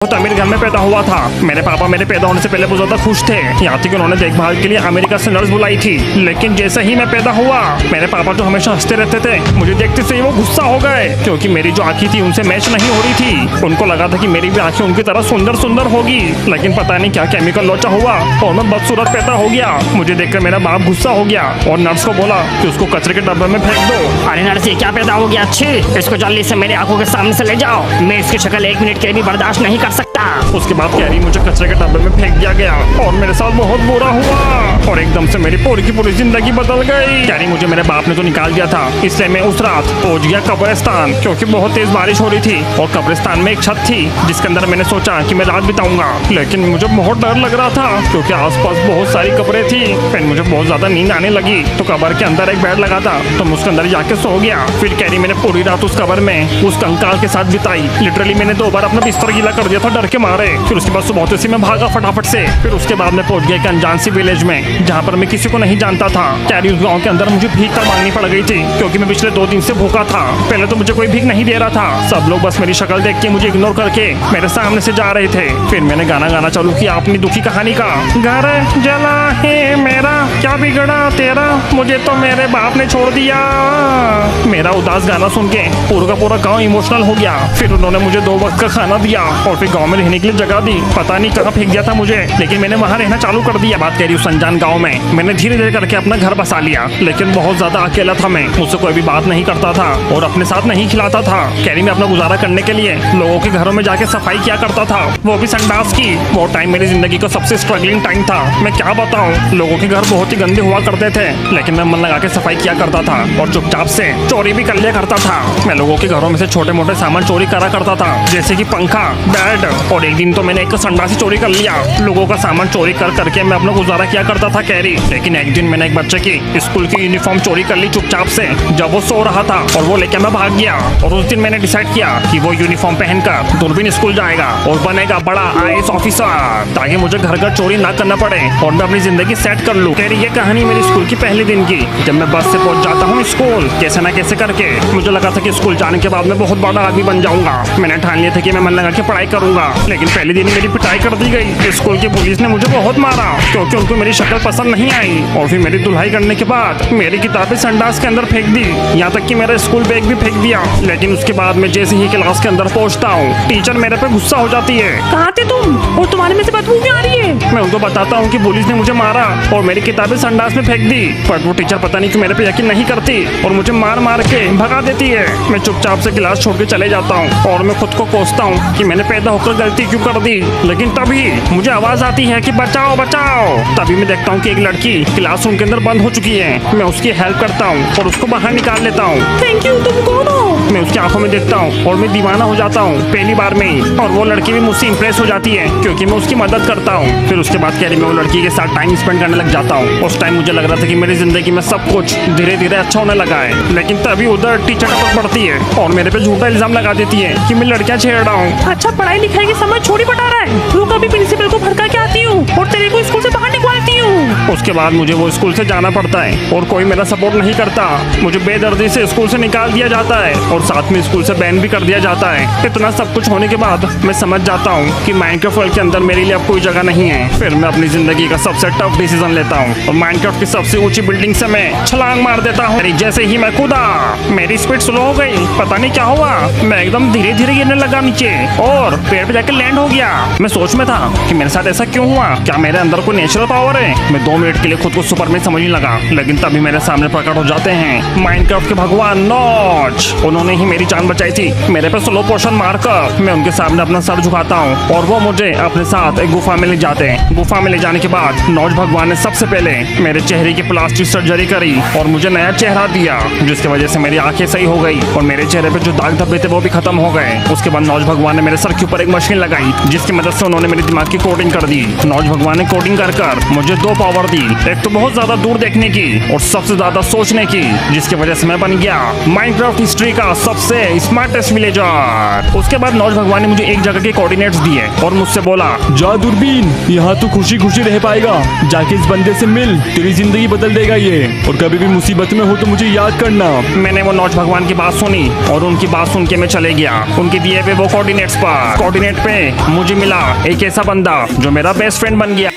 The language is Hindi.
बहुत अमीर घर में पैदा हुआ था। मेरे पापा मेरे पैदा होने से पहले बहुत ज्यादा खुश थे, यहाँ तक कि उन्होंने देखभाल के लिए अमेरिका से नर्स बुलाई थी। लेकिन जैसे ही मैं पैदा हुआ, मेरे पापा जो हमेशा हंसते रहते थे, मुझे देखते से ही वो गुस्सा हो गए, क्योंकि मेरी जो आंखें थी उनसे मैच नहीं हो रही थी। उनको लगा था कि मेरी भी आंखें उनकी तरह सुंदर सुंदर होगी, लेकिन पता नहीं क्या केमिकल लोचा हुआ और मैं बदसूरत पैदा हो गया। मुझे देखकर मेरा बाप गुस्सा हो गया और नर्स को बोला कि उसको कचरे के डब्बे में फेंक दो। अरे नर्स, ये क्या पैदा हो गया? अच्छी, इसको जल्दी से मेरी आंखों के सामने से ले जाओ। मैं इसकी शक्ल 1 मिनट के लिए भी बर्दाश्त नहीं कर सकता। उसके बाद कैरी मुझे कचरे के डब्बे में फेंक दिया गया और मेरे साथ बहुत बुरा हुआ और एकदम से मेरी पूरी की पूरी जिंदगी बदल गई। कैरी मुझे मेरे बाप ने तो निकाल दिया था, इसलिए मैं उस रात पहुंच गया कब्रिस्तान, क्योंकि बहुत तेज बारिश हो रही थी और कब्रिस्तान में एक छत थी जिसके अंदर मैंने सोचा कि मैं रात बिताऊंगा। लेकिन मुझे बहुत डर लग रहा था क्योंकि आसपास बहुत सारी कब्रें थी। फिर मुझे बहुत ज्यादा नींद आने लगी तो कब्र के अंदर एक बेड लगा था तो मैं उसके अंदर जाके सो गया। फिर कैरी मैंने पूरी रात उस कब्र में उस कंकाल के साथ बिताई। लिटरली मैंने 2 बार अपना बिस्तर गीला कर दिया था डर के मारे। फिर उसके बाद सुबह होते से मैं भागा फटाफट से। फिर उसके बाद मैं पहुंच गया एक अनजान सी विलेज में जहाँ पर मैं किसी को नहीं जानता था। कैरी उस गाँव के अंदर मुझे भीख कर मांगनी पड़ गई थी क्योंकि मैं पिछले 2 दिन से भूखा था। पहले तो मुझे कोई भीख नहीं दे रहा था, सब लोग बस मेरी शक्ल देख के मुझे इग्नोर करके मेरे सामने से जा रहे थे। फिर मैंने गाना गाना चालू किया अपनी दुखी कहानी का। घर जला है मेरा, क्या बिगड़ा तेरा, मुझे तो मेरे बाप ने छोड़ दिया। मेरा उदास गाना सुन के पूरा का पूरा गाँव इमोशनल हो गया। फिर उन्होंने मुझे 2 वक्त का खाना दिया और फिर गाँव में रहने के लिए जगह दी। पता नहीं कहाँ फेंक दिया था मुझे, लेकिन मैंने वहाँ रहना चालू कर दिया। बात करी उस अनजान गाँव में मैंने धीरे धीरे करके अपना घर बसा लिया, लेकिन बहुत ज्यादा अकेला था मैं। मुझसे कोई भी बात नहीं करता था और अपने साथ नहीं खिलाता था। कैरी में अपना गुजारा करने के लिए लोगों के घरों में जाके सफाई किया करता था, वो भी संडास की। वो टाइम मेरी जिंदगी का सबसे स्ट्रगलिंग टाइम था। मैं क्या बताऊं, लोगों के घर बहुत ही गंदे हुआ करते थे, लेकिन मैं मन लगा के सफाई किया करता था और चुपचाप से चोरी भी कर लिया करता था। मैं लोगों के घरों में से छोटे मोटे सामान चोरी करा करता था, जैसे कि पंखा, बेड। और एक दिन तो मैंने एक संडास चोरी कर लिया। लोगों का सामान चोरी कर करके मैं अपना गुजारा किया करता था कैरी। लेकिन एक दिन मैंने एक बच्चे की स्कूल की यूनिफॉर्म चोरी कर ली चुपचाप से, जब वो सो रहा था, और वो लेके मैं भाग गया। और उस दिन मैंने डिसाइड किया कि वो यूनिफॉर्म पहनकर दूरबीन स्कूल जाएगा और बनेगा बड़ा IAS ऑफिसर, ताकि मुझे घर घर चोरी ना करना पड़े और मैं अपनी जिंदगी सेट कर लूं। कैरी, ये कहानी मेरी स्कूल की पहले दिन की। जब मैं बस से पहुंच जाता हूँ स्कूल कैसे ना कैसे करके, मुझे लगा था कि स्कूल जाने के बाद मैं बहुत बड़ा आदमी बन जाऊंगा। मैंने ठान लिया था कि मैं मन लगा के पढ़ाई करूंगा, लेकिन पहले दिन मेरी पिटाई कर दी गई। स्कूल की पुलिस ने मुझे बहुत मारा क्योंकि उनको मेरी शक्ल पसंद नहीं आई। और फिर मेरी धुलाई करने के बाद मेरी किताबें संडास के अंदर फेंक दी, यहाँ तक कि मेरा स्कूल बैग भी फेंक दिया। लेकिन उसके बाद मैं जैसे ही क्लास के अंदर पहुँचता हूँ, टीचर मेरे पे गुस्सा हो जाती है। कहाँ थे तुम और तुम्हारे में से बदबू क्यों आ रही है? मैं उनको बताता हूँ कि पुलिस ने मुझे मारा और मेरी किताबें संडास में फेंक दी, पर वो टीचर पता नहीं क्यों मेरे पे यकीन नहीं करती और मुझे मार मार के भगा देती है। मैं चुपचाप से क्लास छोड़ के चले जाता हूँ और मैं खुद को कोसता हूँ कि मैंने पैदा होकर गलती क्यों कर दी। लेकिन तभी मुझे आवाज आती है कि बचाओ बचाओ। तभी मैं देखता हूँ कि एक लड़की क्लासरूम के अंदर बंद हो चुकी है। मैं उसकी हेल्प करता हूँ और उसको बाहर निकाल लेता हूँ। Thank you. तुम कौन हो? मैं उसकी आंखों में देखता हूँ और मैं दीवाना हो जाता हूँ पहली बार में ही, और वो लड़की भी मुझसे इंप्रेस हो जाती है क्योंकि मैं उसकी मदद करता हूँ। फिर उसके बाद कैरी मैं वो लड़की के साथ टाइम स्पेंड करने लग जाता हूँ। उस टाइम मुझे लग रहा था कि मेरी जिंदगी में सब कुछ धीरे धीरे अच्छा होने लगा है, लेकिन तभी उधर टीचर टपक पड़ती है और मेरे पे झूठा इल्जाम लगा देती है कि मैं लड़कियां छेड़ रहा हूँ। अच्छा, पढ़ाई लिखाई के समय छोड़ी पटा रहा है। रुक, अभी प्रिंसिपल को भड़का के आती हूँ और तेरे को स्कूल से बाहर निकालती हूँ। उसके बाद मुझे वो स्कूल से जाना पड़ता है और कोई मेरा सपोर्ट नहीं करता। मुझे बेदर्दी से स्कूल से निकाल दिया जाता है और साथ में स्कूल से बैन भी कर दिया जाता है। इतना सब कुछ होने के बाद मैं समझ जाता हूँ कि माइनक्राफ्ट वर्ल्ड के अंदर मेरे लिए अब कोई जगह नहीं है। फिर मैं अपनी जिंदगी का सबसे टफ डिसीजन लेता हूँ और माइनक्राफ्ट की सबसे ऊंची बिल्डिंग से मैं छलांग मार देता हूँ। जैसे ही मैं कूदा, मेरी स्पीड स्लो हो गई, पता नहीं क्या हुआ, मैं एकदम धीरे धीरे गिरने लगा नीचे और पेड़ पे जाकर लैंड हो गया। मैं सोच में था कि मेरे साथ ऐसा क्यों हुआ, क्या मेरे अंदर कोई नेचुरल पावर है। मैं 2 मिनट के लिए खुद को सुपरमैन समझने लगा, लेकिन तभी मेरे सामने प्रकट हो जाते हैं माइनक्राफ्ट के भगवान नॉच। उन्होंने ही मेरी जान बचाई थी। मेरे पे स्लो पोशन मारकर मैं उनके सामने अपना सर झुकाता हूँ और वो मुझे अपने साथ एक गुफा में ले जाते हैं। गुफा में ले जाने के बाद नॉच भगवान ने सबसे पहले मेरे चेहरे की प्लास्टिक सर्जरी करी और मुझे नया चेहरा दिया, जिसकी वजह से मेरी आंखें सही हो गई और मेरे चेहरे पे जो दाग धब्बे थे वो भी खत्म हो गए। उसके बाद नॉच भगवान ने मेरे सर के ऊपर एक मशीन लगाई जिसकी मदद से उन्होंने मेरी दिमाग की कोडिंग कर दी। नॉच भगवान ने कोडिंग कर मुझे 2 पावर थी। एक तो बहुत ज्यादा दूर देखने की और सबसे ज्यादा सोचने की, जिसकी वजह से मैं बन गया माइनक्राफ्ट हिस्ट्री का सबसे स्मार्टेस्ट विलेजर। उसके बाद नौज भगवान ने मुझे एक जगह के कोऑर्डिनेट्स दिए और मुझसे बोला, जा दूरबीन, यहाँ तू खुशी खुशी रह पाएगा। जाके इस बंदे से मिल, तेरी जिंदगी बदल देगा ये। और कभी भी मुसीबत में हो तो मुझे याद करना। मैंने वो नौज भगवान की बात सुनी और उनकी बात सुन के मैं चले गया उनके दिए हुए वो कोऑर्डिनेट्स पे मुझे मिला एक ऐसा बंदा जो मेरा बेस्ट फ्रेंड बन गया।